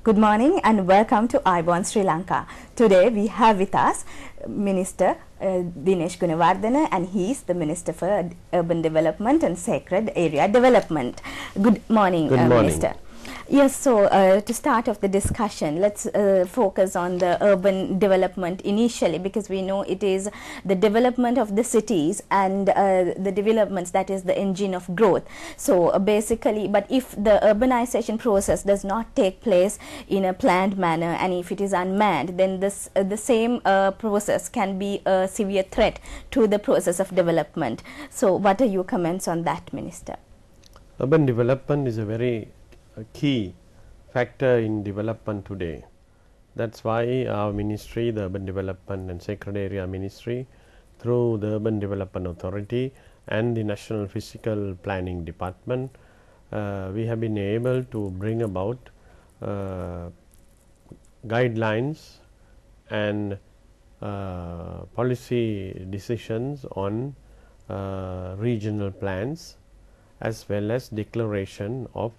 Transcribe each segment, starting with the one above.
Good morning and welcome to Ayubowan Sri Lanka. Today we have with us Minister Dinesh Gunawardena, and he is the Minister for Urban Development and Sacred Area Development. Good morning, Minister. Yes, so to start off the discussion, let's focus on the urban development initially, because we know it is the development of the cities and the developments that is the engine of growth. So basically, but if the urbanization process does not take place in a planned manner and if it is unmanned, then this the same process can be a severe threat to the process of development. So what are your comments on that, Minister? Urban development is a very key factor in development today. That's why our ministry, the Urban Development and Sacred Area Ministry, through the Urban Development Authority and the National Physical Planning Department, we have been able to bring about guidelines and policy decisions on regional plans, as well as declaration of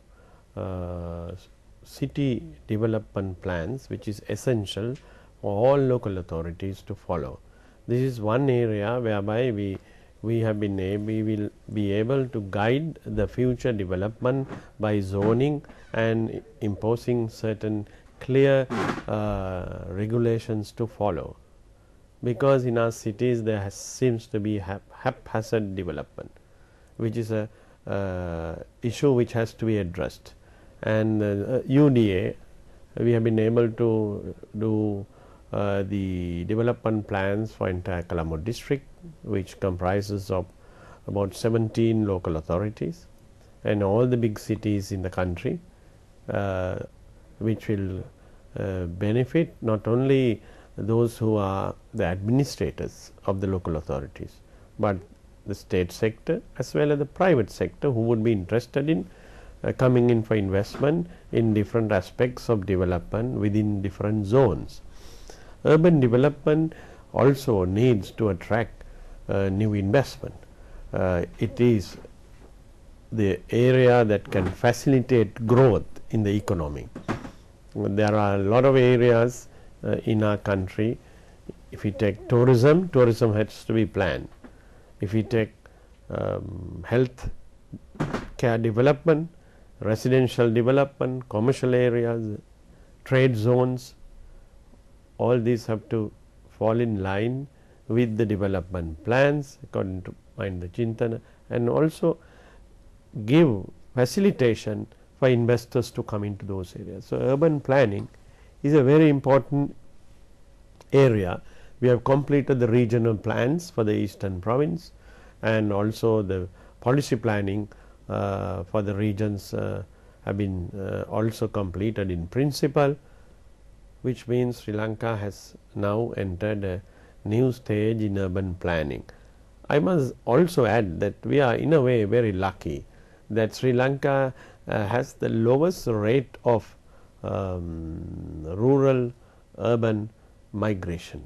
city development plans, which is essential for all local authorities to follow. This is one area whereby we will be able to guide the future development by zoning and imposing certain clear regulations to follow, because in our cities there seems to be haphazard development, which is a issue which has to be addressed. And UDA, we have been able to do the development plans for entire Colombo district, which comprises of about 17 local authorities and all the big cities in the country, which will benefit not only those who are the administrators of the local authorities, but the state sector as well as the private sector who would be interested in coming in for investment in different aspects of development within different zones. Urban development also needs to attract new investment. It is the area that can facilitate growth in the economy. There are a lot of areas in our country. If we take tourism, tourism has to be planned. If we take health care development, residential development, commercial areas, trade zones, all these have to fall in line with the development plans according to Mind the Chintana, and also give facilitation for investors to come into those areas. So urban planning is a very important area. We have completed the regional plans for the eastern province, and also the policy planning for the regions have been also completed in principle, which means Sri Lanka has now entered a new stage in urban planning. I must also add that we are in a way very lucky that Sri Lanka has the lowest rate of rural urban migration.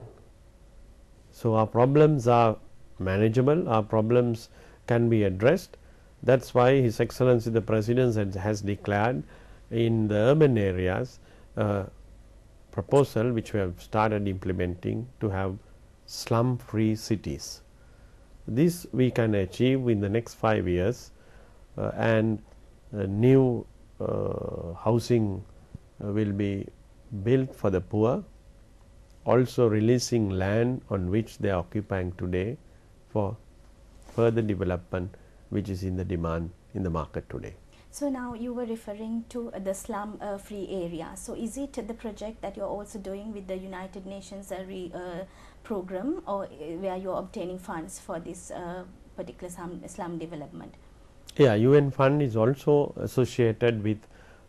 So our problems are manageable, our problems can be addressed. That's why His Excellency the President has declared in the urban areas proposal which we have started implementing to have slum free cities. This we can achieve in the next 5 years, and new housing will be built for the poor, also releasing land on which they are occupying today for further development, which is in the demand in the market today. So now you were referring to the slum free area. So is it the project that you are also doing with the United Nations program, or where you are obtaining funds for this particular slum development? Yeah, UN fund is also associated with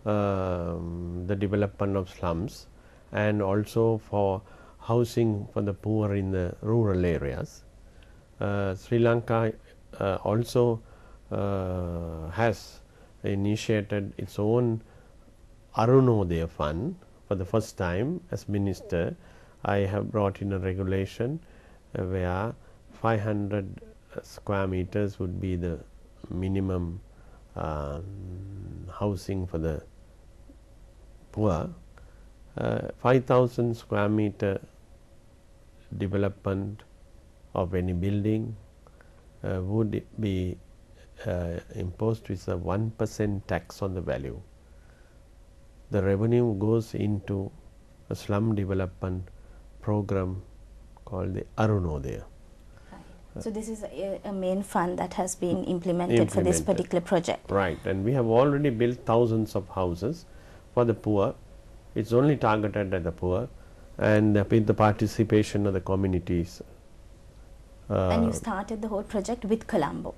the development of slums, and also for housing for the poor in the rural areas. Sri Lanka also has initiated its own Arunodaya fund. For the first time as minister, I have brought in a regulation where 500 square meters would be the minimum housing for the poor, 5,000 square meter development of any building would be imposed with a 1% tax on the value. The revenue goes into a slum development program called the Arunodaya. So this is a main fund that has been implemented for this particular project. Right, and we have already built thousands of houses for the poor. It's only targeted at the poor and with the participation of the communities. And you started the whole project with Colombo.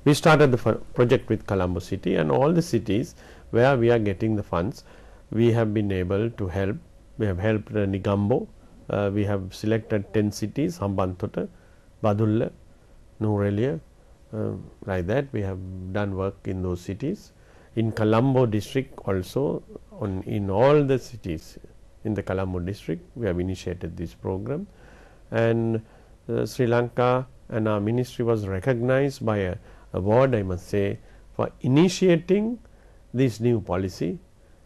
We started the project with Colombo city, and all the cities where we are getting the funds, we have been able to help. We have helped Negombo. We have selected 10 cities, Hambantota, Badulla, Nuwara, like that. We have done work in those cities. In Colombo district also, in all the cities in the Colombo district, we have initiated this program. And Sri Lanka and our ministry was recognized by a award, I must say, for initiating this new policy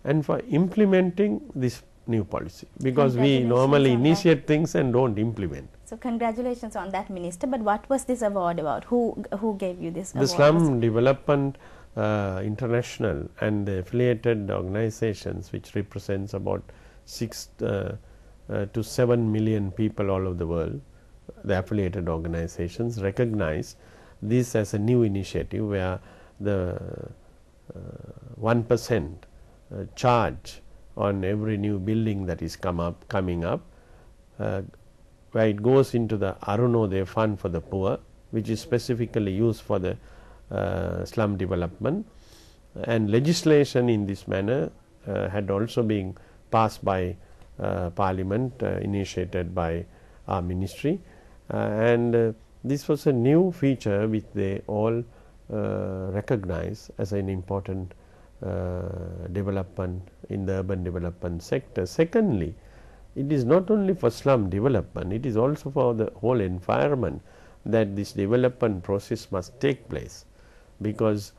and for implementing this new policy, because we normally initiate things and don't implement. So congratulations on that, Minister. But what was this award about? Who gave you this award? The Slum Development International and the affiliated organizations, which represents about 6 to 7 million people all over the world, the affiliated organizations recognize this as a new initiative where the 1% charge on every new building that is coming up, where it goes into the Arunodaya fund for the poor, which is specifically used for the slum development, and legislation in this manner had also been passed by Parliament, initiated by our ministry, and this was a new feature which they all recognize as an important development in the urban development sector. Secondly, it is not only for slum development, it is also for the whole environment that this development process must take place, because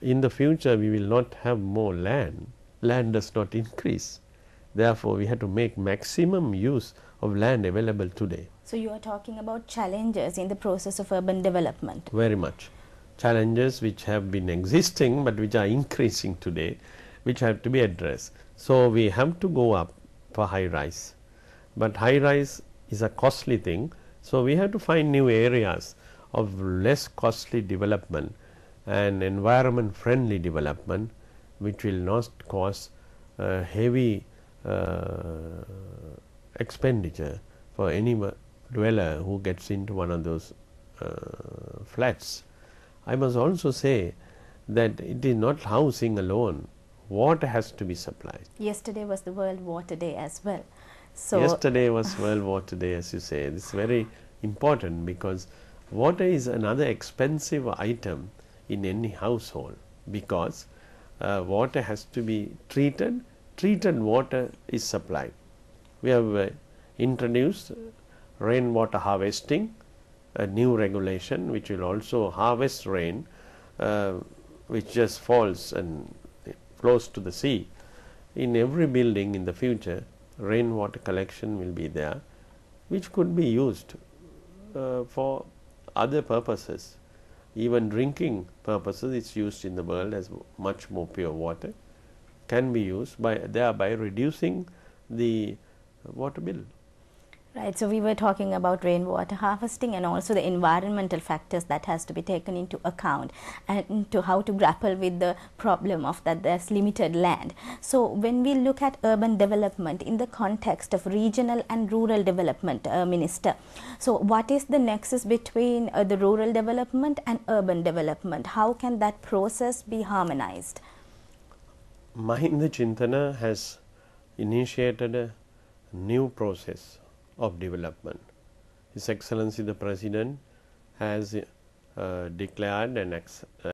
in the future we will not have more land does not increase. Therefore, we have to make maximum use of land available today. So you are talking about challenges in the process of urban development. Very much. Challenges which have been existing but which are increasing today, which have to be addressed. So we have to go up for high rise, but high rise is a costly thing. So we have to find new areas of less costly development and environment friendly development, which will not cause heavy expenditure for any dweller who gets into one of those flats. I must also say that it is not housing alone, water has to be supplied. Yesterday was the World Water Day as well. So yesterday was World Water Day, as you say. This is very important, because water is another expensive item in any household, because water has to be treated. Treated water is supplied. We have introduced rainwater harvesting, a new regulation which will also harvest rain which just falls and flows to the sea. In every building in the future, rainwater collection will be there, which could be used for other purposes. Even drinking purposes, it's used in the world as much more pure water, can be used by thereby reducing the water bill. Right. So we were talking about rainwater harvesting and also the environmental factors that has to be taken into account, and to how to grapple with the problem of that there's limited land. So when we look at urban development in the context of regional and rural development, Minister, so what is the nexus between the rural development and urban development? How can that process be harmonized? Mahinda Chintana has initiated a new process of development. His Excellency the President has declared and